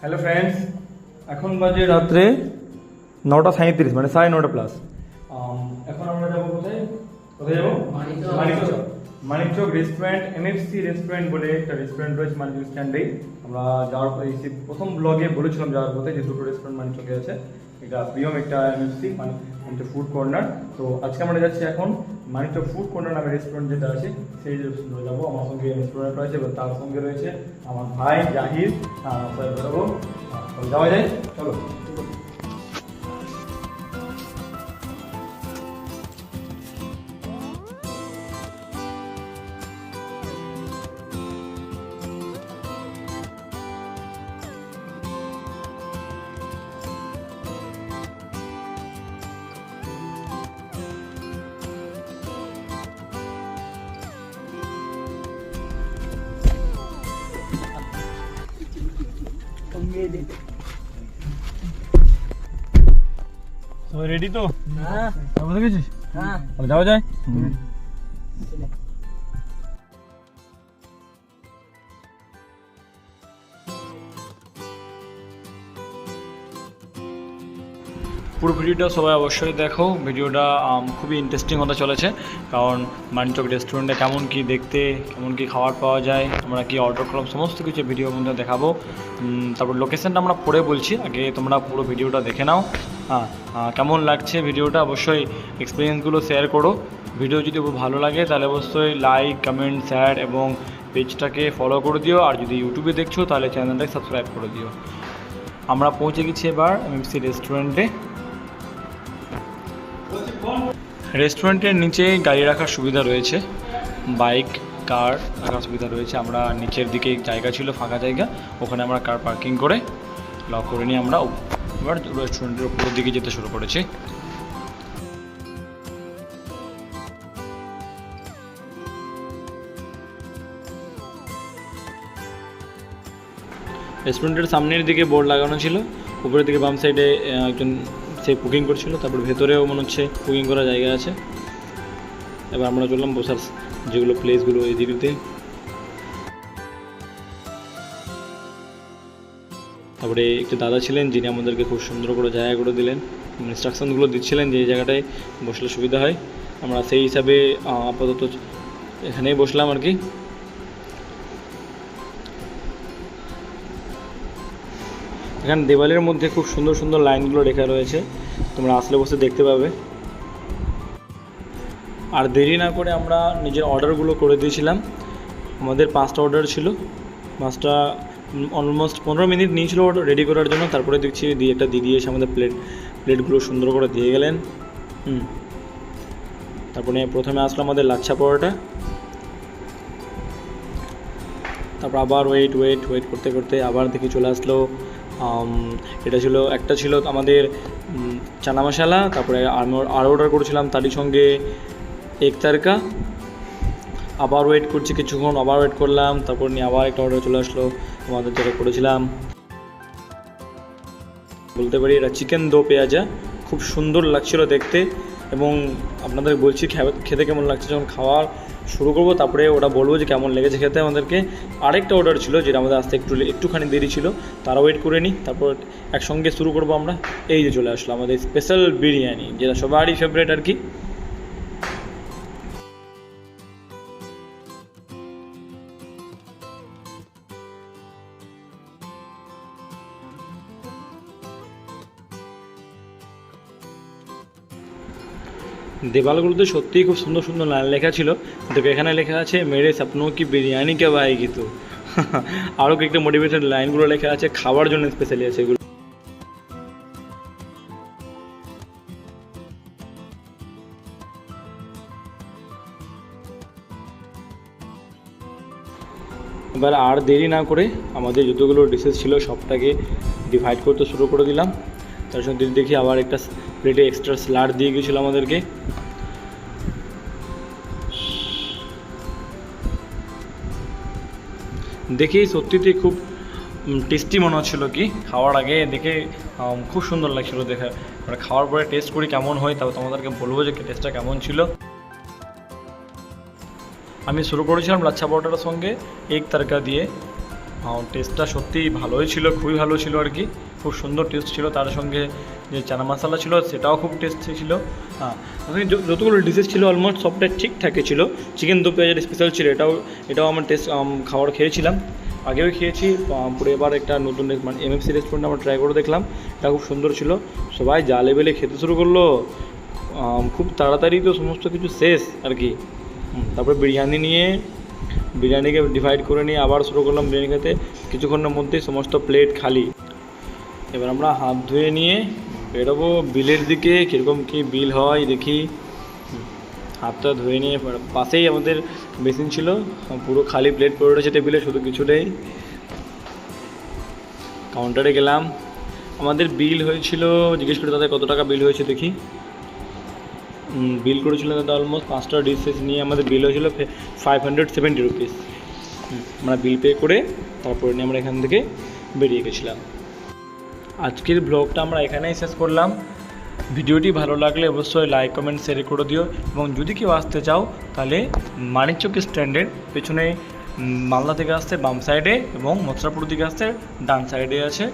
Hello friends, এখন বাজে রাত্রে 9:37, মানে 9:30+। এখন আমরা যাবো কোথায় যাবো? Manikchak. Manikchak restaurant, MFC restaurant বলে একটা রেস্টুরেন্ট রয়েছে মানিকচক স্ট্যান্ডেই। আমরা যাওয়ার পরে প্রথম ব্লগে বলেছিলাম যাওয়ার পথে যে দুটো রেস্টুরেন্ট মানিকচকে আছে, একটা প্রিয়ম, একটা এমএফসি, মানে ফুড কর্নার। তো আজকে আমরা যাচ্ছি এখন মানিকচক ফুড কর্নার নামে রেস্টুরেন্ট যেটা আছে সেই রেস্টুরেন্টে যাবো। আমার সঙ্গে রেস্টুরেন্ট রয়েছে এবং তার সঙ্গে রয়েছে আমার ভাই জাহির। বেরোবো, যাওয়া যায়, চলো। রেডি তো? হ্যাঁ বুঝে গেছিস? হ্যাঁ যাওয়া যায়। পুরো ভিডিওটা সবাই অবশ্যই দেখো। ভিডিওটা খুবই ইন্টারেস্টিং হতে চলেছে, কারণ মানিকচক রেস্টুরেন্টে কেমন কি দেখতে, কেমন কি খাবার পাওয়া যায়, আমরা কি অর্ডার করলাম, সমস্ত কিছু ভিডিওর মধ্যে দেখাবো। তারপর লোকেশনটা আমরা পরে বলছি, আগে তোমরা পুরো ভিডিওটা দেখে নাও। কেমন লাগছে ভিডিওটা অবশ্যই এক্সপিরিয়েন্সগুলো শেয়ার করো। ভিডিও যদি ভালো লাগে তাহলে অবশ্যই লাইক, কমেন্ট, শেয়ার এবং পেজটাকে ফলো করে দিও। আর যদি ইউটিউবে দেখছো তাহলে চ্যানেলটাকে সাবস্ক্রাইব করে দিও। আমরা পৌঁছে গেছি এবার এমএফসি রেস্টুরেন্টে। রেস্টুরেন্টের নিচে গাড়ি রাখার সুবিধা রয়েছে, বাইক, কার রাখার সুবিধা রয়েছে। আমরা নিচের দিকে জায়গা ছিল, ফাঁকা জায়গা, ওখানে আমরা কার পার্কিং করে লক করে নিয়ে আমরা এবার রেস্টুরেন্টের উপরের দিকে যেতে শুরু করেছি। রেস্টুরেন্টের সামনের দিকে বোর্ড লাগানো ছিল, উপরের দিকে বাম সাইডে একজন সে কুকিং করছিল, তারপর ভেতরেও মনে হচ্ছে কুকিং করার জায়গা আছে। এবার আমরা চললাম বসার যেগুলো প্লেসগুলো এই দিকতে। তারপরে একটু দাদা ছিলেন যিনি আমাদেরকে খুব সুন্দর করে জায়গা করে দিলেন, ইনস্ট্রাকশনগুলো দিচ্ছিলেন যে এই জায়গাটায় বসলে সুবিধা হয়। আমরা সেই হিসাবে আপাতত এখানেই বসলাম আর কি। এখানে দেওয়ালের মধ্যে খুব সুন্দর সুন্দর লাইনগুলো লেখা রয়েছে, তোমরা আসলে বসে দেখতে পাবে। আর দেরি না করে আমরা নিজের অর্ডারগুলো করে দিয়েছিলাম। আমাদের 5টা অর্ডার ছিল, 5টা অলমোস্ট 15 মিনিট নিয়েছিল অর্ডার রেডি করার জন্য। তারপরে দেখছি একটা দিদি এসে আমাদের প্লেটগুলো সুন্দর করে দিয়ে গেলেন। তারপরে প্রথমে আসলো আমাদের লাচ্ছা পরোটা, তারপর আবার ওয়েট করতে করতে আবার দেখি চলে আসলো একটা ছিল আমাদের চানা মশলা। তারপরে আরও অর্ডার করেছিলাম তারই সঙ্গে এক তারকা। আবার ওয়েট করছি কিছুক্ষণ, আবার ওয়েট করলাম, তারপর নিয়ে আবার একটা অর্ডার চলে আসলো আমাদের যেটা করেছিলাম। বলতে পারি এটা চিকেন দো পেঁয়াজা, খুব সুন্দর লাগছিল দেখতে। এবং আপনাদের বলছি খেতে কেমন লাগছে, যখন খাওয়া শুরু করবো তারপরে ওটা বলবো যে কেমন লেগেছে খেতে আমাদেরকে। আরেকটা অর্ডার ছিল যেটা আমাদের আসতে একটুখানি দেরি ছিল, তারা ওয়েট করে নিই, তারপর একসঙ্গে শুরু করবো আমরা। এই যে চলে আসলো আমাদের স্পেশাল বিরিয়ানি, যেটা সবারই ফেভারিট আর কি। দেওয়ালগুলোতে সত্যিই খুব সুন্দর সুন্দর লাইন লেখা ছিল। দেখো এখানে লেখা আছে মেরে স্বপ্নও কি বিরিয়ানি কে আয়েগি তো। আরও কয়েকটা মোটিভেটেড লাইনগুলো লেখা আছে, খাওয়ার জন্য স্পেশালি আছে এগুলো। এবার আর দেরি না করে আমাদের যতগুলো ডিশেস ছিল সবটাকে ডিভাইড করতে শুরু করে দিলাম। তার সঙ্গে দেখি আবার একটা প্লেটে এক্সট্রা স্যালাড দিয়ে গিয়েছিলো আমাদেরকে। দেখেই সত্যিতেই খুব টেস্টি মনে হচ্ছিলো। কি খাওয়ার আগে দেখে খুব সুন্দর লাগছিলো দেখে, মানে খাওয়ার পরে টেস্ট করি কেমন হয়, তাও তোমাদেরকে বলবো যে টেস্টটা কেমন ছিল। আমি শুরু করেছিলাম লাচ্ছা পরোটার সঙ্গে এক তরকা দিয়ে, টেস্টটা সত্যিই ভালোই ছিল, খুবই ভালো ছিল আর কি, খুব সুন্দর টেস্ট ছিল। তার সঙ্গে যে চানা মশলা ছিল সেটাও খুব টেস্টি ছিল। হ্যাঁ, যতগুলো ডিশেস ছিল অলমোস্ট সবটাই ঠিকঠাকই ছিল। চিকেন দো পেঁয়াজের স্পেশাল ছিল, এটাও আমার টেস্ট খাবার খেয়েছিলাম, আগেও খেয়েছি। পুরো এবার একটা নতুন মানে এমএফসি রেস্টুরেন্ট আমরা ট্রাই করে দেখলাম, এটা খুব সুন্দর ছিল। সবাই যা লেভেলে খেতে শুরু করলো, খুব তাড়াতাড়ি তো সমস্ত কিছু শেষ আর কি। তারপরে বিরিয়ানিকে ডিভাইড করে নিয়ে আবার শুরু করলাম বিরিয়ানি খেতে। কিছুক্ষণের মধ্যেই সমস্ত প্লেট খালি। এবার আমরা হাত ধুয়ে নিয়ে বেরোবো বিলের দিকে, কীরকম কী বিল হয় দেখি। হাতটা ধুয়ে নিয়ে পাশেই আমাদের বেসিন ছিল, পুরো খালি প্লেট পড়ে রয়েছে টেবিলে, শুধু কিছু নেই। কাউন্টারে গেলাম, আমাদের বিল হয়েছিল, জিজ্ঞেস করে তাদের কত টাকা বিল হয়েছে দেখি। বিল করেছিল দাদা অলমোস্ট 5টা ডিশেস নিয়ে আমাদের বিল হয়েছিল 570 রুপিস। আমরা বিল পে করে তারপরে নিয়ে আমরা এখান থেকে বেরিয়ে গেছিলাম। আজকের ব্লগটা আমরা এখানেই শেষ করলাম। ভিডিওটি ভালো লাগলে অবশ্যই লাইক কমেন্ট শেয়ার করে দিও, এবং যদি কেউ আসতে চাও তাহলে মানিকচক স্ট্যান্ডের পেছনে মালদা থেকে আসতে বাম সাইডে এবং মথুরাপুর দিকে আসতে ডান সাইডে আছে